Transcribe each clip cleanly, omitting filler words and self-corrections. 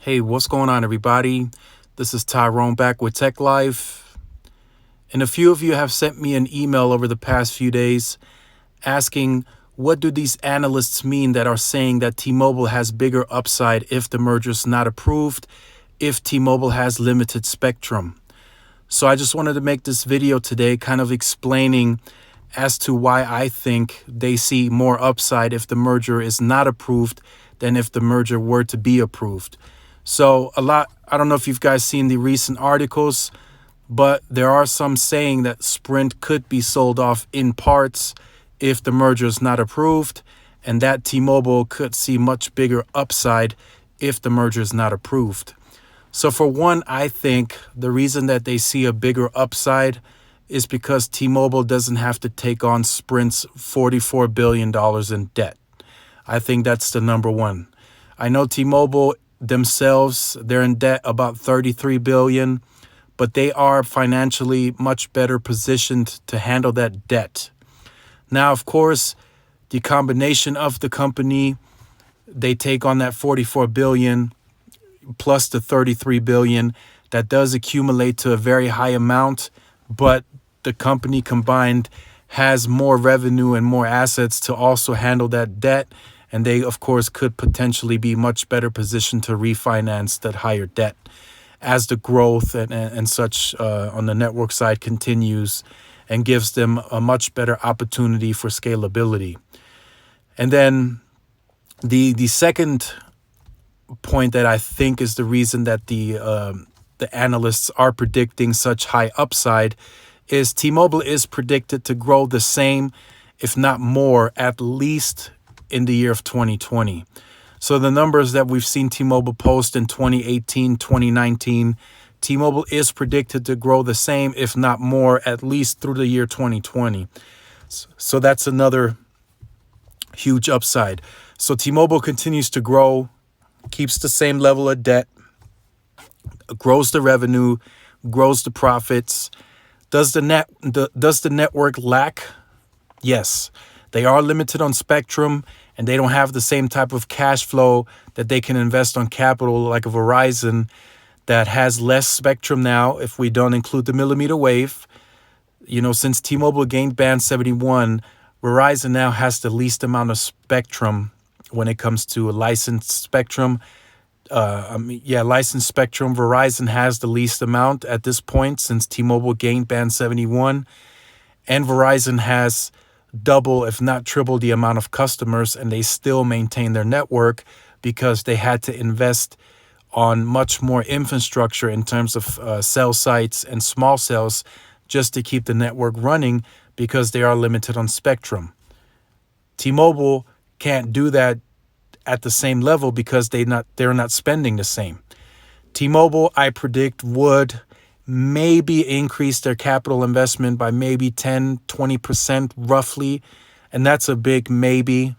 Hey, what's going on, everybody? This is Tyrone back with Tech Life. And a few of you have sent me an email over the past few days asking, what do these analysts mean that are saying that T-Mobile has bigger upside if the merger is not approved, if T-Mobile has limited spectrum? So I just wanted to make this video today kind of explaining as to why I think they see more upside if the merger is not approved than if the merger were to be approved. So I don't know if you've guys seen the recent articles, but there are some saying that Sprint could be sold off in parts if the merger is not approved, and that T-Mobile could see much bigger upside if the merger is not approved. So for one, I think the reason that they see a bigger upside is because T-Mobile doesn't have to take on Sprint's $44 billion in debt. I think that's the number one. I know T-Mobile themselves, they're in debt about $33 billion, but they are financially much better positioned to handle that debt. Now, of course, the combination of the company, they take on that $44 billion plus the $33 billion. That does accumulate to a very high amount, but the company combined has more revenue and more assets to also handle that debt. And they, of course, could potentially be much better positioned to refinance that higher debt as the growth and such on the network side continues and gives them a much better opportunity for scalability. And then the second point that I think is the reason that the analysts are predicting such high upside is T-Mobile is predicted to grow the same, if not more, at least in the year of 2020. So the numbers that we've seen T-Mobile post in 2018, 2019, T-Mobile is predicted to grow the same, if not more, at least through the year 2020. So that's another huge upside. So T-Mobile continues to grow, keeps the same level of debt, grows the revenue, grows the profits. Does the network lack? Yes. They are limited on spectrum, and they don't have the same type of cash flow that they can invest on capital like a Verizon that has less spectrum now if we don't include the millimeter wave. You know, since T-Mobile gained Band 71, Verizon now has the least amount of spectrum when it comes to licensed spectrum. Licensed spectrum. Verizon has the least amount at this point since T-Mobile gained Band 71. And Verizon has double, if not triple, the amount of customers, and they still maintain their network because they had to invest on much more infrastructure in terms of cell sites and small cells just to keep the network running because they are limited on spectrum. T-Mobile can't do that at the same level because they're not spending the same. T-Mobile, I predict, would maybe increase their capital investment by maybe 10-20% roughly, and that's a big maybe.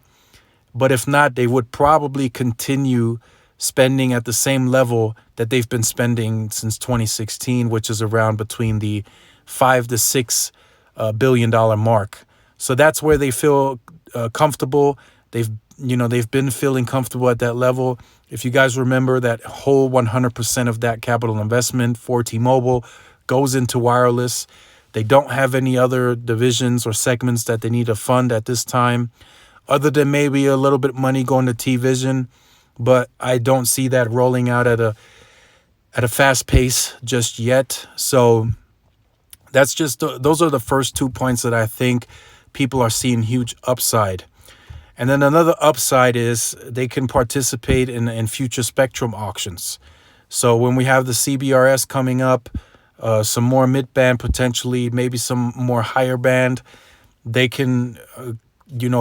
But if not, they would probably continue spending at the same level that they've been spending since 2016, which is around between the $5 to $6 billion mark. So that's where they feel comfortable. They've been feeling comfortable at that level. If you guys remember, that whole 100% of that capital investment for T-Mobile goes into wireless. They don't have any other divisions or segments that they need to fund at this time, other than maybe a little bit of money going to T-Vision. But I don't see that rolling out at a fast pace just yet. So that's just those are the first 2 points that I think people are seeing huge upside. And then another upside is they can participate in future spectrum auctions. So when we have the CBRS coming up, some more mid-band potentially, maybe some more higher band, they can,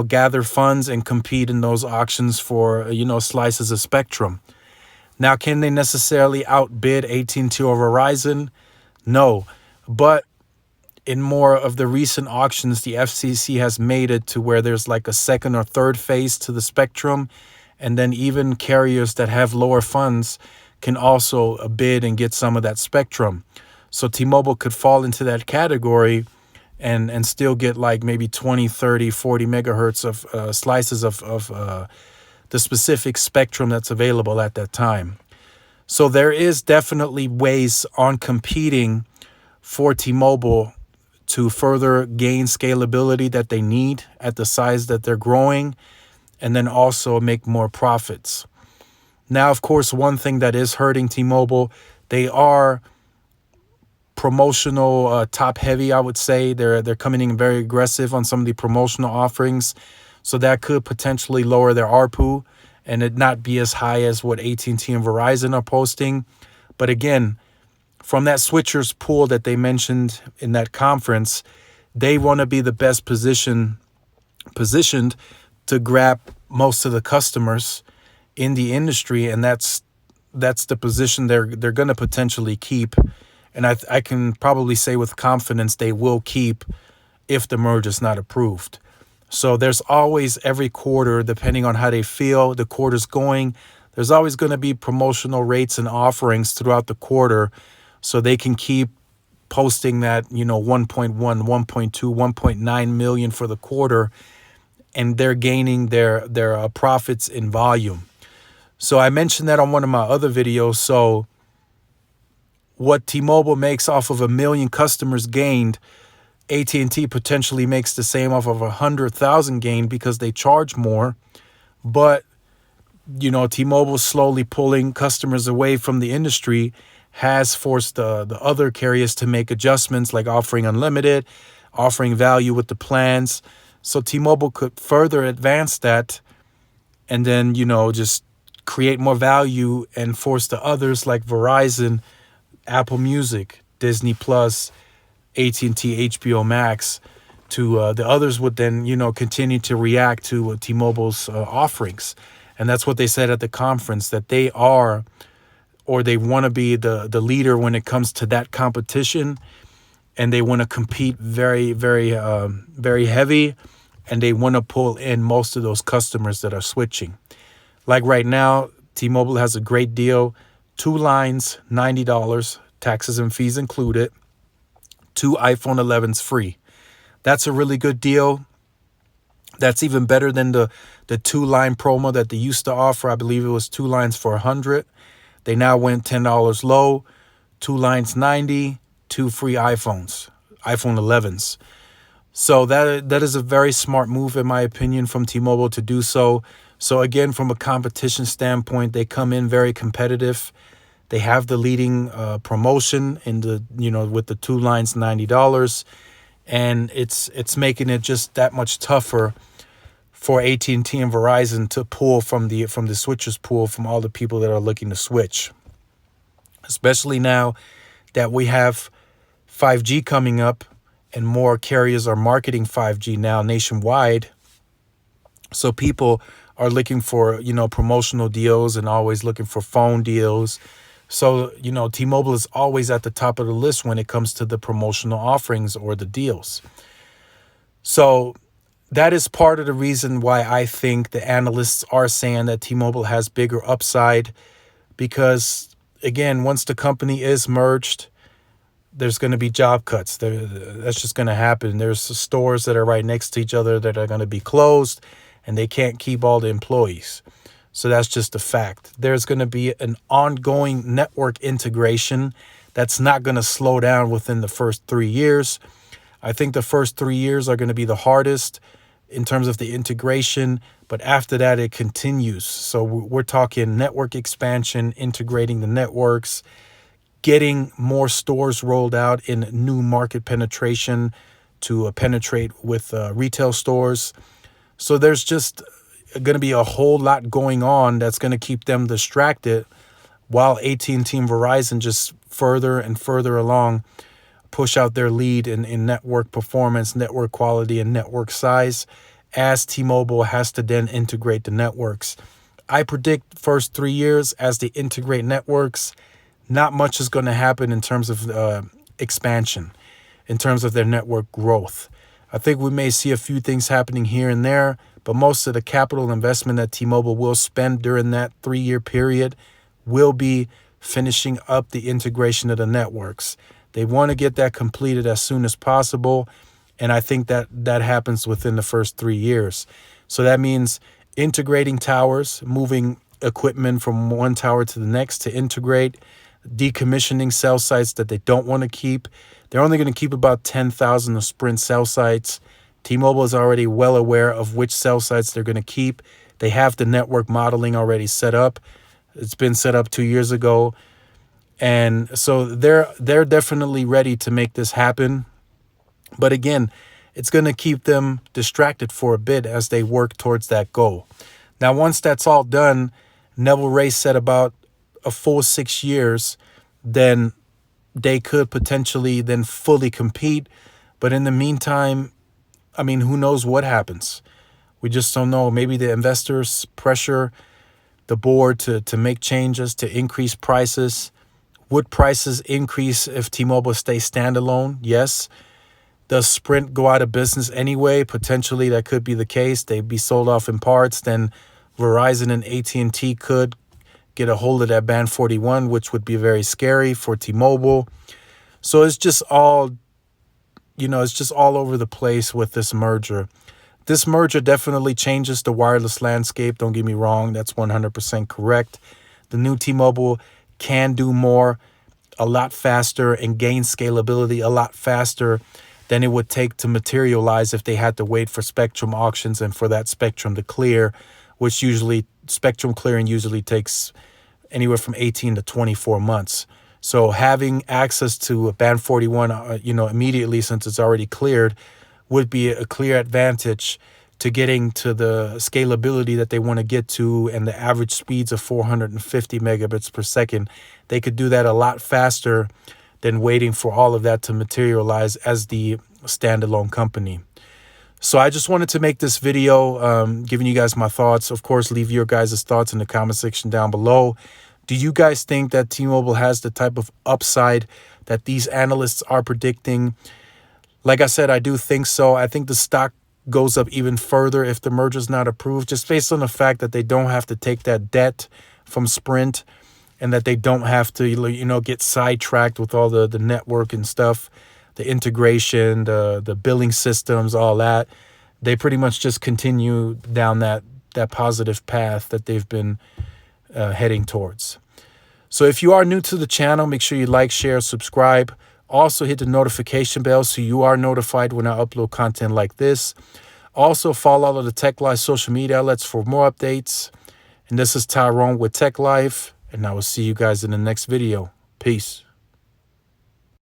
gather funds and compete in those auctions for, slices of spectrum. Now, can they necessarily outbid AT&T or Verizon? No, but in more of the recent auctions, the FCC has made it to where there's like a second or third phase to the spectrum. And then even carriers that have lower funds can also bid and get some of that spectrum. So T-Mobile could fall into that category and still get like maybe 20, 30, 40 megahertz of slices of the specific spectrum that's available at that time. So there is definitely ways on competing for T-Mobile to further gain scalability that they need at the size that they're growing, and then also make more profits. Now, of course, one thing that is hurting T-Mobile, they are promotional top heavy, I would say. They're coming in very aggressive on some of the promotional offerings. So that could potentially lower their ARPU and it not be as high as what AT&T and Verizon are posting. But again, from that switchers pool that they mentioned in that conference, they want to be the best positioned to grab most of the customers in the industry, and that's the position they're going to potentially keep. And I can probably say with confidence they will keep if the merger is not approved. So there's always every quarter, depending on how they feel the quarter's going, there's always going to be promotional rates and offerings throughout the quarter so they can keep posting that, 1.1, 1.2, 1.9 million for the quarter, and they're gaining their profits in volume. So I mentioned that on one of my other videos. So what T-Mobile makes off of 1 million customers gained, AT&T potentially makes the same off of 100,000 gained because they charge more. But, T-Mobile slowly pulling customers away from the industry has forced the other carriers to make adjustments like offering unlimited, offering value with the plans. So T-Mobile could further advance that and then, just create more value and force the others like Verizon, Apple Music, Disney Plus, AT&T, HBO Max to the others would then, continue to react to T-Mobile's offerings. And that's what they said at the conference, that they are, or they want to be the leader when it comes to that competition. And they want to compete very, very, very heavy. And they want to pull in most of those customers that are switching. Like right now, T-Mobile has a great deal. 2 lines, $90, taxes and fees included. 2 iPhone 11s free. That's a really good deal. That's even better than the 2-line promo that they used to offer. I believe it was 2 lines for $100. They now went $10 low. 2 lines $90, 2 free iPhones, iPhone 11s. So that is a very smart move, in my opinion, from T-Mobile to do so. So again, from a competition standpoint, they come in very competitive. They have the leading promotion in the with the 2 lines $90, and it's making it just that much tougher for AT&T and Verizon to pull from the switchers pool from all the people that are looking to switch. Especially now that we have 5G coming up and more carriers are marketing 5G now nationwide. So people are looking for, promotional deals and always looking for phone deals. So, T-Mobile is always at the top of the list when it comes to the promotional offerings or the deals. So that is part of the reason why I think the analysts are saying that T-Mobile has bigger upside because, again, once the company is merged, there's going to be job cuts. That's just going to happen. There's stores that are right next to each other that are going to be closed, and they can't keep all the employees. So that's just a fact. There's going to be an ongoing network integration that's not going to slow down within the first 3 years. I think the first 3 years are going to be the hardest in terms of the integration, but after that, it continues. So we're talking network expansion, integrating the networks, getting more stores rolled out in new market penetration to penetrate with retail stores. So there's just going to be a whole lot going on that's going to keep them distracted while AT&T and Verizon just further and further along push out their lead in network performance, network quality, and network size as T-Mobile has to then integrate the networks. I predict first 3 years as they integrate networks, not much is going to happen in terms of expansion, in terms of their network growth. I think we may see a few things happening here and there, but most of the capital investment that T-Mobile will spend during that 3-year period will be finishing up the integration of the networks. They want to get that completed as soon as possible, and I think that happens within the first 3 years. So that means integrating towers, moving equipment from one tower to the next to integrate, decommissioning cell sites that they don't want to keep. They're only going to keep about 10,000 of Sprint cell sites. T-Mobile is already well aware of which cell sites they're going to keep. They have the network modeling already set up. It's been set up 2 years ago. And so they're definitely ready to make this happen. But again, it's going to keep them distracted for a bit as they work towards that goal. Now, once that's all done, Neville Ray said about a full 6 years, then they could potentially then fully compete. But in the meantime, I mean, who knows what happens? We just don't know. Maybe the investors pressure the board to make changes, to increase prices. Would prices increase if T-Mobile stays standalone? Yes. Does Sprint go out of business anyway? Potentially that could be the case. They'd be sold off in parts. Then Verizon and AT&T could get a hold of that band 41, which would be very scary for T-Mobile. So it's just all, it's just all over the place with this merger. This merger definitely changes the wireless landscape. Don't get me wrong. That's 100% correct. The new T-Mobile can do more a lot faster and gain scalability a lot faster than it would take to materialize if they had to wait for spectrum auctions and for that spectrum to clear, which usually spectrum clearing usually takes anywhere from 18 to 24 months. So having access to a band 41, immediately since it's already cleared would be a clear advantage to getting to the scalability that they want to get to and the average speeds of 450 megabits per second. They could do that a lot faster than waiting for all of that to materialize as the standalone company. So I just wanted to make this video giving you guys my thoughts. Of course, leave your guys' thoughts in the comment section down below. Do you guys think that T-Mobile has the type of upside that these analysts are predicting? Like I said, I do think so. I think the stock goes up even further if the merger is not approved, just based on the fact that they don't have to take that debt from Sprint and that they don't have to, get sidetracked with all the network and stuff, the integration, the billing systems, all that. They pretty much just continue down that positive path that they've been heading towards. So if you are new to the channel, make sure you like, share, subscribe. Also hit the notification bell so you are notified when I upload content like this. Also follow all of the Tech Life social media outlets for more updates. And this is Tyrone with Tech Life, and I will see you guys in the next video. Peace.